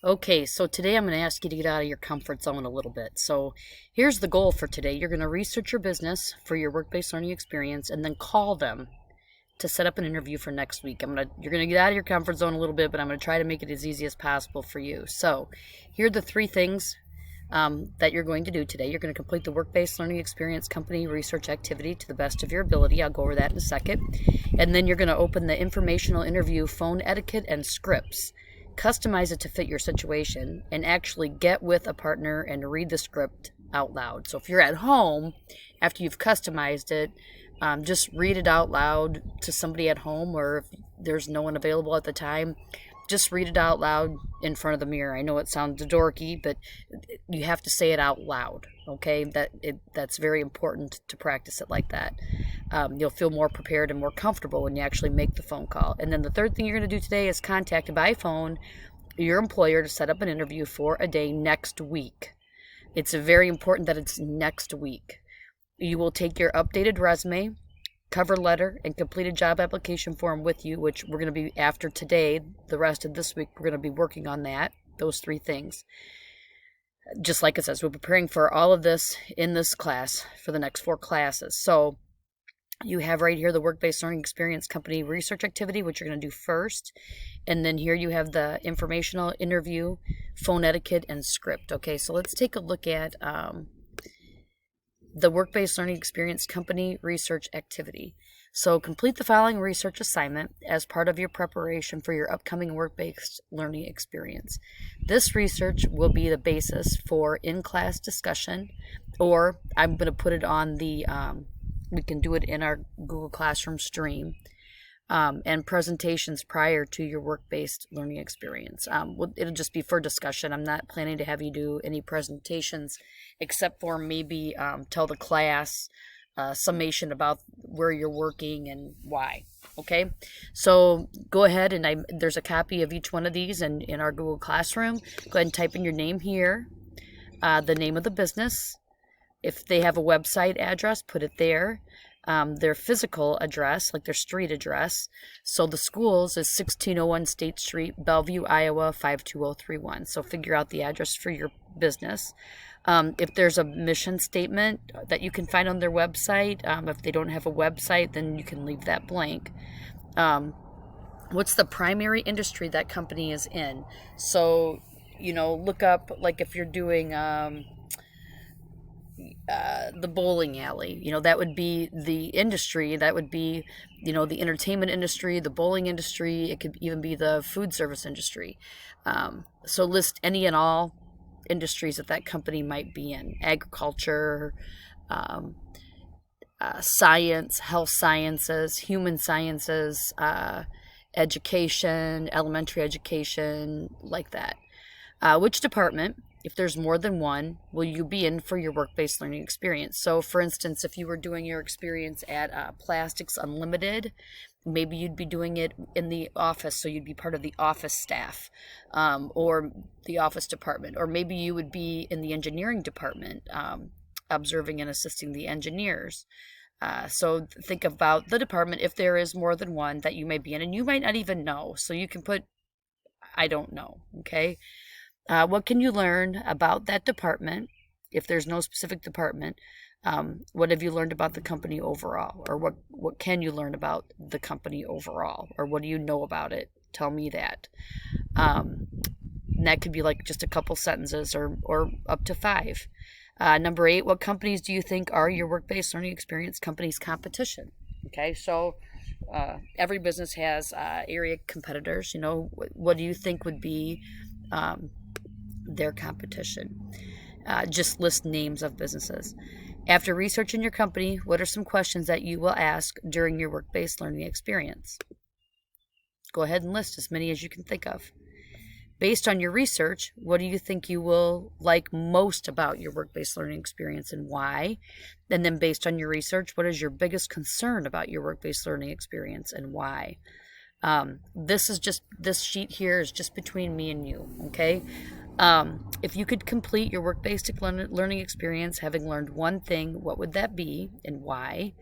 Okay, so today I'm going to ask you to get out of your comfort zone a little bit. So here's the goal for today. You're going to research your business for your work-based learning experience and then call them to set up an interview for next week. You're going to get out of your comfort zone a little bit, but I'm going to try to make it as easy as possible for you. So here are the three things that you're going to do today. You're going to complete the work-based learning experience company research activity to the best of your ability. I'll go over that in a second. And then you're going to open the informational interview phone etiquette and scripts. Customize it to fit your situation and actually get with a partner and read the script out loud. So if you're at home, after you've customized it, just read it out loud to somebody at home, or if there's no one available at the time, just read it out loud in front of the mirror. I know it sounds dorky, but you have to say it out loud, okay? That's very important to practice it like that. You'll feel more prepared and more comfortable when you actually make the phone call. And then the third thing you're going to do today is contact by phone your employer to set up an interview for a day next week. It's very important that it's next week. You will take your updated resume, cover letter, and completed job application form with you, which we're going to be, after today, the rest of this week, we're going to be working on those three things. Just like it says, we're preparing for all of this in this class for the next 4 classes. So you have right here the work-based learning experience company research activity, which you're going to do first. And then here you have the informational interview, phone etiquette, and script. Okay, so let's take a look at the work-based learning experience company research activity. So complete the following research assignment as part of your preparation for your upcoming work-based learning experience. This research will be the basis for in-class discussion, or I'm going to put it on the, we can do it in our Google Classroom stream, and presentations prior to your work-based learning experience. It'll just be for discussion. I'm not planning to have you do any presentations except for maybe tell the class summation about where you're working and why. Okay, so go ahead and there's a copy of each one of these in our Google Classroom. Go ahead and type in your name here, the name of the business. If they have a website address, put it there. Their physical address, like their street address. So the schools is 1601 State Street, Bellevue, Iowa, 52031. So figure out the address for your business. If there's a mission statement that you can find on their website, if they don't have a website, then you can leave that blank. What's the primary industry that company is in? So, look up, like if you're doing the bowling alley, that would be the industry. That would be, the entertainment industry, the bowling industry. It could even be the food service industry. So list any and all industries that company might be in: agriculture, science, health sciences, human sciences, education, elementary education, like that. Which department, if there's more than one, will you be in for your work-based learning experience? So, for instance, if you were doing your experience at Plastics Unlimited, maybe you'd be doing it in the office, so you'd be part of the office staff, or the office department. Or maybe you would be in the engineering department, observing and assisting the engineers. So think about the department, if there is more than one that you may be in, and you might not even know. So you can put, I don't know, okay? What can you learn about that department if there's no specific department? What have you learned about the company overall? Or what can you learn about the company overall? Or what do you know about it? Tell me that. And that could be like just a couple sentences or up to 5. Number 8, what companies do you think are your work-based learning experience companies' competition? Okay, so every business has area competitors. What do you think would be their competition? Just list names of businesses. After researching your company, what are some questions that you will ask during your work-based learning experience? Go ahead and list as many as you can think of. Based on your research, what do you think you will like most about your work-based learning experience and why? And then based on your research, what is your biggest concern about your work-based learning experience and why? This sheet here is just between me and you, okay? If you could complete your work-based learning experience having learned one thing, what would that be and why?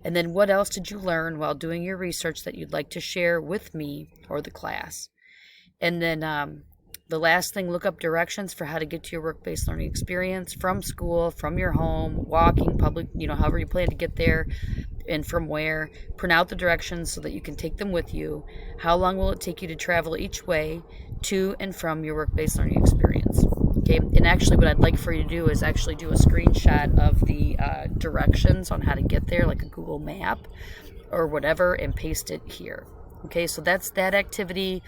And then what else did you learn while doing your research that you'd like to share with me or the class? And then The last thing, look up directions for how to get to your work-based learning experience from school, from your home, walking, public, however you plan to get there, and from where. Print out the directions so that you can take them with you. How long will it take you to travel each way to and from your work-based learning experience? Okay, and actually what I'd like for you to do is actually do a screenshot of the directions on how to get there, like a Google map or whatever, and paste it here. Okay, so that's that activity.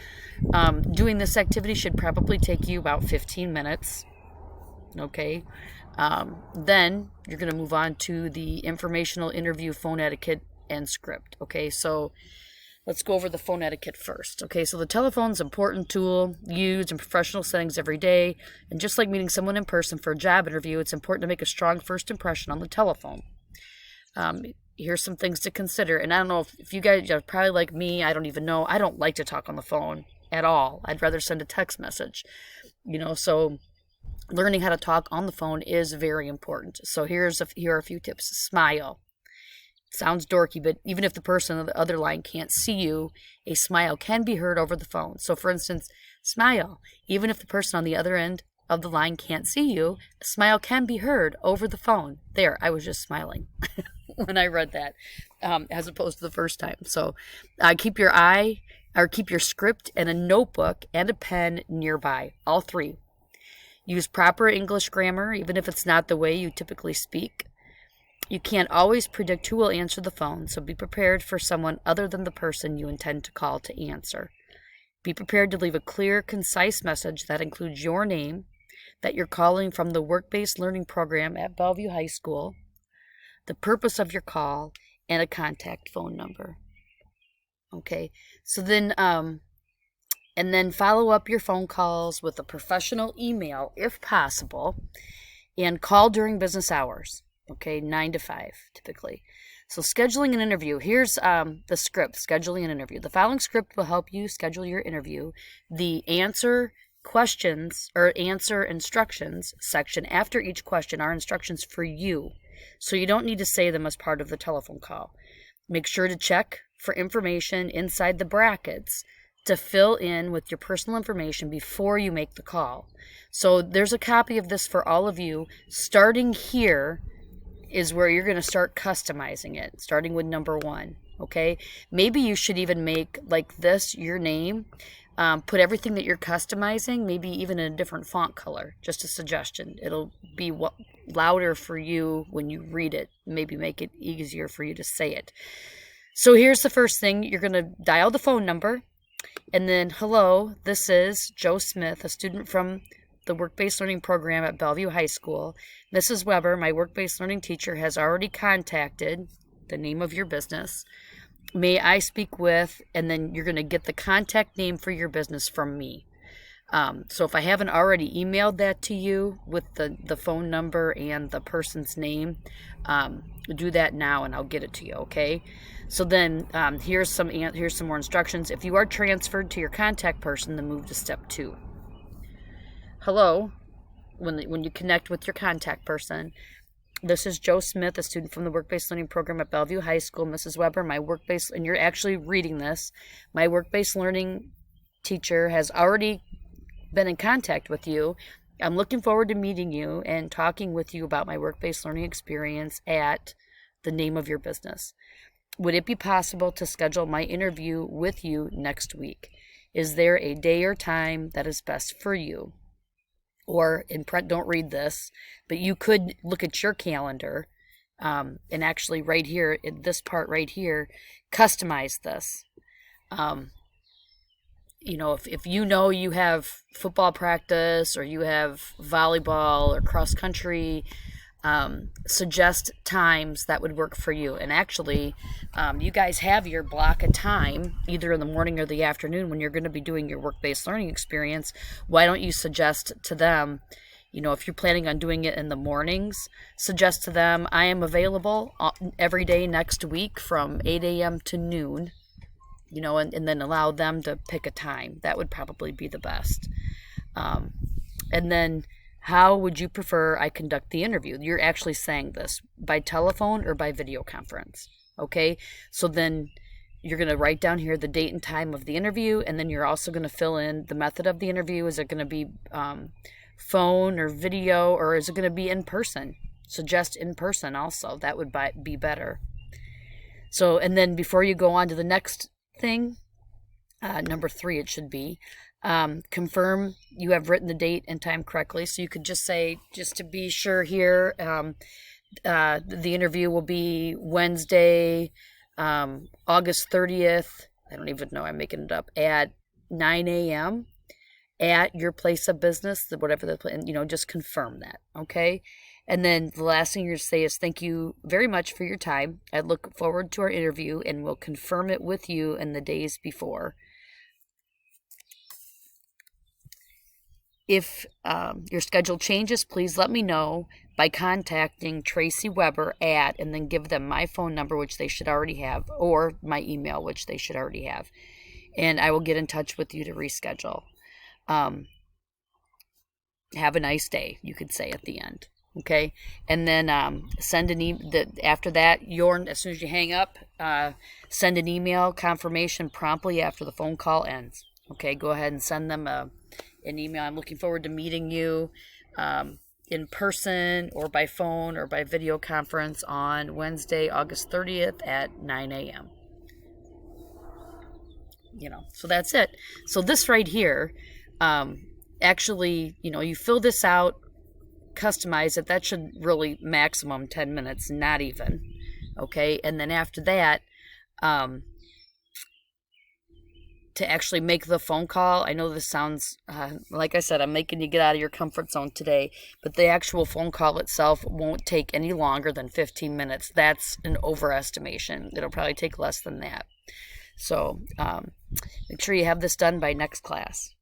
Doing this activity should probably take you about 15 minutes. Okay, then you're going to move on to the informational interview phone etiquette and script. Okay, so let's go over the phone etiquette first. Okay, so the telephone's an important tool used in professional settings every day. And just like meeting someone in person for a job interview, it's important to make a strong first impression on the telephone. Here's some things to consider. And I don't know if you guys are probably like me, I don't even know. I don't like to talk on the phone at all. I'd rather send a text message. So learning how to talk on the phone is very important. So here are a few tips. Smile. Sounds dorky, but even if the person on the other line can't see you, a smile can be heard over the phone. So for instance, smile. Even if the person on the other end of the line can't see you, a smile can be heard over the phone. There, I was just smiling when I read that, as opposed to the first time. So keep your script and a notebook and a pen nearby, all three. Use proper English grammar, even if it's not the way you typically speak. You can't always predict who will answer the phone, so be prepared for someone other than the person you intend to call to answer. Be prepared to leave a clear, concise message that includes your name, that you're calling from the work-based learning program at Bellevue High School, the purpose of your call, and a contact phone number. Okay, so then, and then follow up your phone calls with a professional email, if possible, and call during business hours. Okay, 9 to 5, typically. So scheduling an interview. Here's the script, scheduling an interview. The following script will help you schedule your interview. The answer questions or answer instructions section after each question are instructions for you. So you don't need to say them as part of the telephone call. Make sure to check for information inside the brackets to fill in with your personal information before you make the call. So there's a copy of this for all of you. Starting here is where you're going to start customizing it, starting with number 1, okay? Maybe you should even make, like this, your name, put everything that you're customizing, maybe even in a different font color, just a suggestion. It'll be louder for you when you read it, maybe make it easier for you to say it. So here's the first thing. You're going to dial the phone number, and then, hello, this is Joe Smith, a student from the work-based learning program at Bellevue High School. Mrs. Weber, my work-based learning teacher, has already contacted the name of your business. May I speak with, and then you're going to get the contact name for your business from me. So if I haven't already emailed that to you with the phone number and the person's name, do that now and I'll get it to you, okay? So then here's some more instructions. If you are transferred to your contact person, then move to step 2. Hello, when you connect with your contact person, this is Joe Smith, a student from the work-based learning program at Bellevue High School. Mrs. Weber, my work-based, and you're actually reading this, my work-based learning teacher has already been in contact with you. I'm looking forward to meeting you and talking with you about my work-based learning experience at the name of your business. Would it be possible to schedule my interview with you next week? Is there a day or time that is best for you? Or in print, don't read this, but you could look at your calendar and actually right here, in this part right here, customize this. If you have football practice or you have volleyball or cross country, suggest times that would work for you. And actually, you guys have your block of time, either in the morning or the afternoon when you're going to be doing your work-based learning experience. Why don't you suggest to them, if you're planning on doing it in the mornings, suggest to them, I am available every day next week from 8 a.m. to noon, and then allow them to pick a time. That would probably be the best. And then, how would you prefer I conduct the interview? You're actually saying this by telephone or by video conference. Okay, so then you're going to write down here the date and time of the interview, and then you're also going to fill in the method of the interview. Is it going to be phone or video, or is it going to be in person? Suggest in person also. That would be better. So, and then before you go on to the next thing, number 3 it should be, confirm you have written the date and time correctly. So you could just say, just to be sure here, the interview will be Wednesday, August 30th. I don't even know, I'm making it up, at 9 a.m. at your place of business, whatever the, just confirm that, okay? And then the last thing you're going to say is, thank you very much for your time. I look forward to our interview, and we'll confirm it with you in the days before. If your schedule changes, please let me know by contacting Tracy Weber at, and then give them my phone number, which they should already have, or my email, which they should already have. And I will get in touch with you to reschedule. Have a nice day, you could say at the end. Okay, and then send an email. After that, as soon as you hang up, send an email confirmation promptly after the phone call ends. Okay, go ahead and send them an email. I'm looking forward to meeting you in person or by phone or by video conference on Wednesday, August 30th at 9 a.m. So that's it. So this right here, actually, you fill this out, customize it. That should really maximum 10 minutes, not even. Okay, and then after that, to actually make the phone call, I know this sounds, like I said, I'm making you get out of your comfort zone today, but the actual phone call itself won't take any longer than 15 minutes. That's an overestimation. It'll probably take less than that. So make sure you have this done by next class.